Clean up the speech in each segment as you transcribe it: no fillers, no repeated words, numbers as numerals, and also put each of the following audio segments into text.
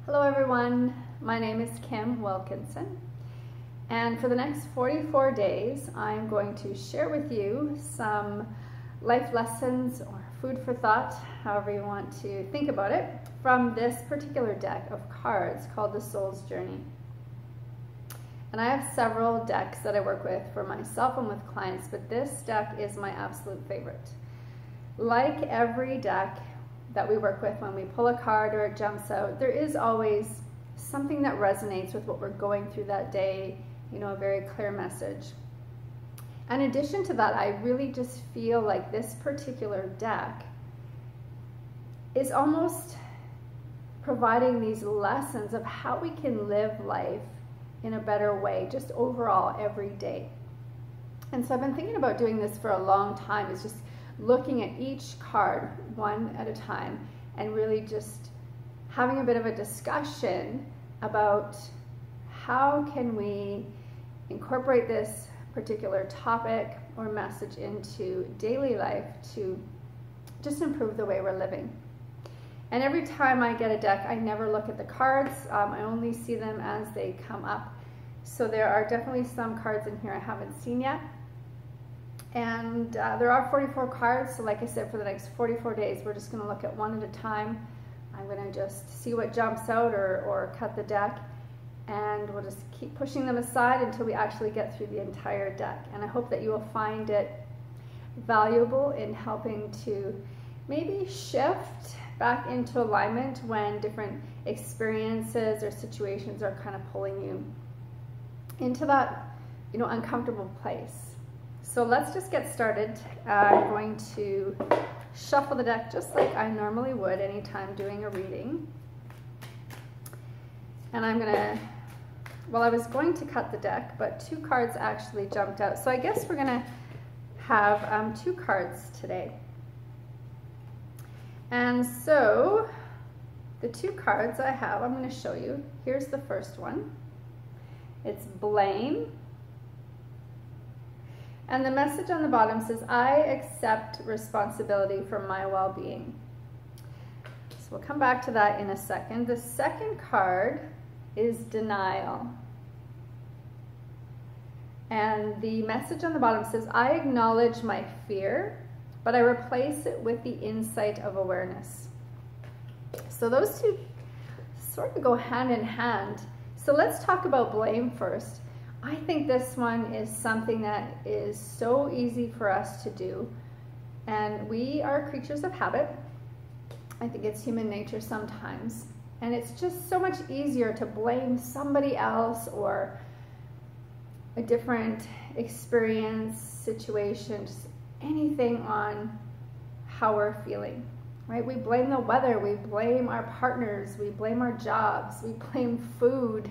Hello everyone, my name is Kim Wilkinson, and for the next 44 days I'm going to share with you some life lessons or food for thought, however you want to think about it, from this particular deck of cards called the Soul's Journey. And I have several decks that I work with for myself and with clients, but this deck is my absolute favorite. Like every deck that we work with, when we pull a card or it jumps out, there is always something that resonates with what we're going through that day, a very clear message. In addition to that, I really just feel like this particular deck is almost providing these lessons of how we can live life in a better way, just overall every day. And so I've been thinking about doing this for a long time, is just looking at each card one at a time and really just having a bit of a discussion about how can we incorporate this particular topic or message into daily life to just improve the way we're living. And every time I get a deck, I never look at the cards. I only see them as they come up. So there are definitely some cards in here I haven't seen yet. And there are 44 cards, so like I said, for the next 44 days, we're just going to look at one at a time. I'm going to just see what jumps out or cut the deck, and we'll just keep pushing them aside until we actually get through the entire deck. And I hope that you will find it valuable in helping to maybe shift back into alignment when different experiences or situations are kind of pulling you into that, uncomfortable place. So let's just get started. I'm going to shuffle the deck just like I normally would anytime doing a reading. And I was going to cut the deck, but two cards actually jumped out. So I guess we're gonna have two cards today. And so the two cards I have, I'm gonna show you. Here's the first one. It's blame. And the message on the bottom says, I accept responsibility for my well-being. So we'll come back to that in a second. The second card is denial. And the message on the bottom says, I acknowledge my fear, but I replace it with the insight of awareness. So those two sort of go hand in hand. So let's talk about blame first. I think this one is something that is so easy for us to do, and we are creatures of habit. I think it's human nature sometimes, and it's just so much easier to blame somebody else or a different experience, situation, just anything on how we're feeling, right? We blame the weather, we blame our partners, we blame our jobs, we blame food.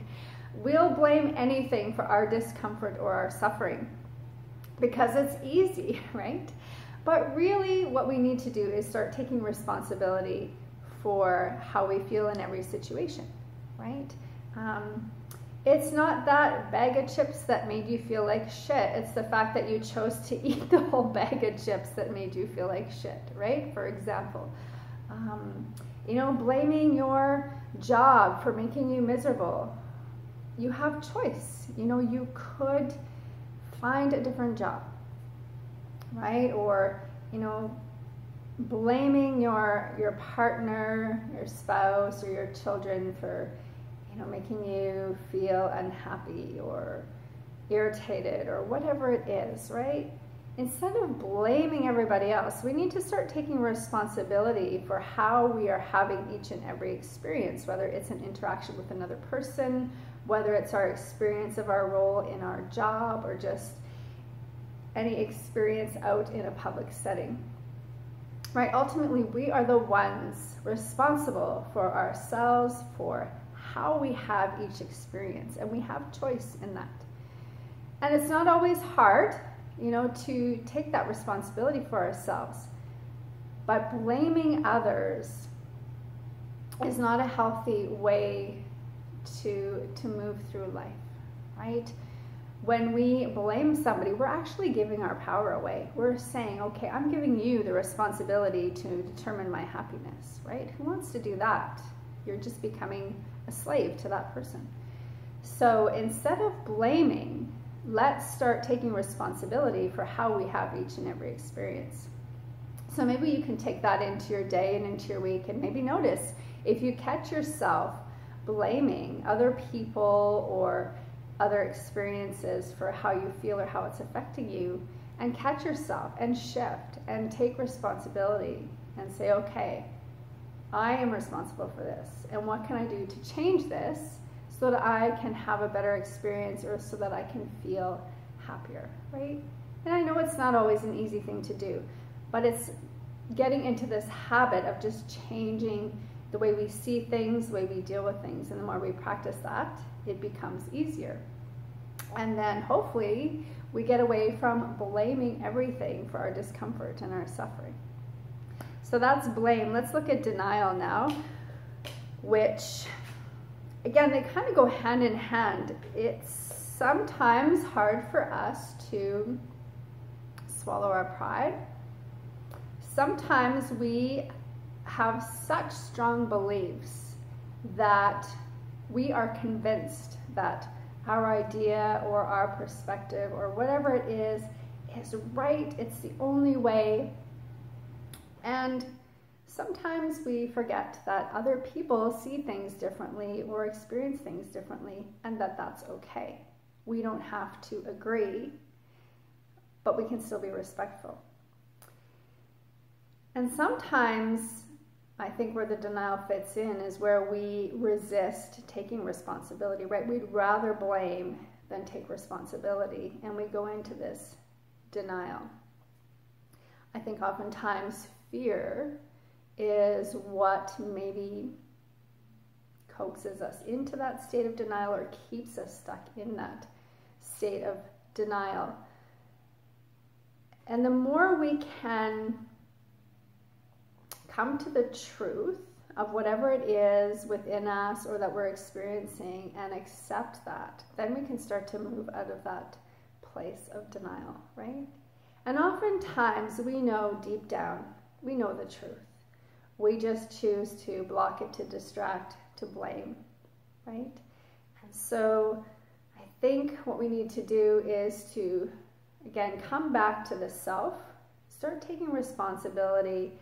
We'll blame anything for our discomfort or our suffering because it's easy, right? But really what we need to do is start taking responsibility for how we feel in every situation, right? It's not that bag of chips that made you feel like shit. It's the fact that you chose to eat the whole bag of chips that made you feel like shit, right? For example, blaming your job for making you miserable. You have choice. You could find a different job, right? Or, blaming your partner, your spouse, or your children for, making you feel unhappy or irritated or whatever it is, right? Instead of blaming everybody else, we need to start taking responsibility for how we are having each and every experience, whether it's an interaction with another person, whether it's our experience of our role in our job, or just any experience out in a public setting, right? Ultimately, we are the ones responsible for ourselves, for how we have each experience, and we have choice in that. And it's not always hard, to take that responsibility for ourselves, but blaming others is not a healthy way to move through life, right? When we blame somebody, we're actually giving our power away. We're saying, okay, I'm giving you the responsibility to determine my happiness, right? Who wants to do that? You're just becoming a slave to that person. So instead of blaming, let's start taking responsibility for how we have each and every experience. So maybe you can take that into your day and into your week, and maybe notice if you catch yourself blaming other people or other experiences for how you feel or how it's affecting you, and catch yourself and shift and take responsibility and say, okay, I am responsible for this, and what can I do to change this so that I can have a better experience, or so that I can feel happier, right? And I know it's not always an easy thing to do, but it's getting into this habit of just changing the way we see things, the way we deal with things, and the more we practice that, it becomes easier. And then hopefully we get away from blaming everything for our discomfort and our suffering. So that's blame. Let's look at denial now, which, again, they kind of go hand in hand. It's sometimes hard for us to swallow our pride. Sometimes we have such strong beliefs that we are convinced that our idea or our perspective or whatever it is right, it's the only way. And sometimes we forget that other people see things differently or experience things differently, and that that's okay. We don't have to agree, but we can still be respectful. And sometimes I think where the denial fits in is where we resist taking responsibility, right? We'd rather blame than take responsibility, and we go into this denial. I think oftentimes fear is what maybe coaxes us into that state of denial, or keeps us stuck in that state of denial. And the more we can come to the truth of whatever it is within us or that we're experiencing and accept that, then we can start to move out of that place of denial, right? And oftentimes we know deep down, we know the truth. We just choose to block it, to distract, to blame, right? And so I think what we need to do is to, again, come back to the self, start taking responsibility,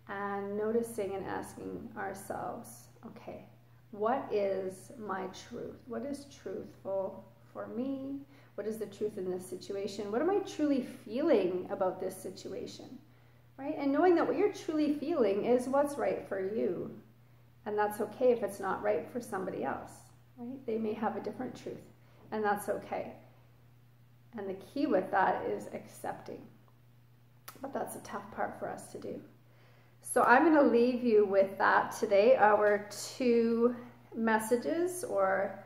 and noticing and asking ourselves, okay, what is my truth? What is truthful for me? What is the truth in this situation? What am I truly feeling about this situation? Right? And knowing that what you're truly feeling is what's right for you. And that's okay if it's not right for somebody else, right? They may have a different truth, and that's okay. And the key with that is accepting. But that's a tough part for us to do. So I'm going to leave you with that today, our 2 messages or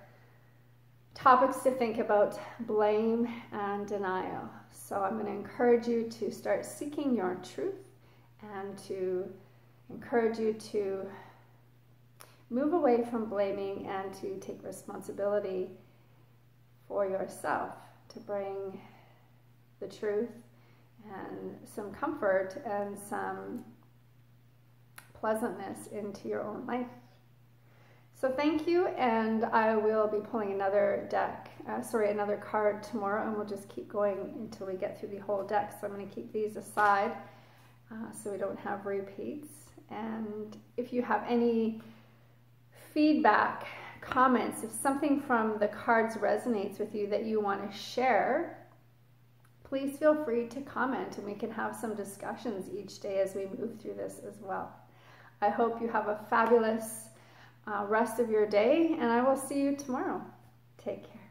topics to think about: blame and denial. So I'm going to encourage you to start seeking your truth, and to encourage you to move away from blaming and to take responsibility for yourself, to bring the truth and some comfort and some pleasantness into your own life. So thank you, and I will be pulling another another card tomorrow, and we'll just keep going until we get through the whole deck. So I'm going to keep these aside so we don't have repeats. And if you have any feedback, comments, if something from the cards resonates with you that you want to share, please feel free to comment, and we can have some discussions each day as we move through this as well. I hope you have a fabulous rest of your day, and I will see you tomorrow. Take care.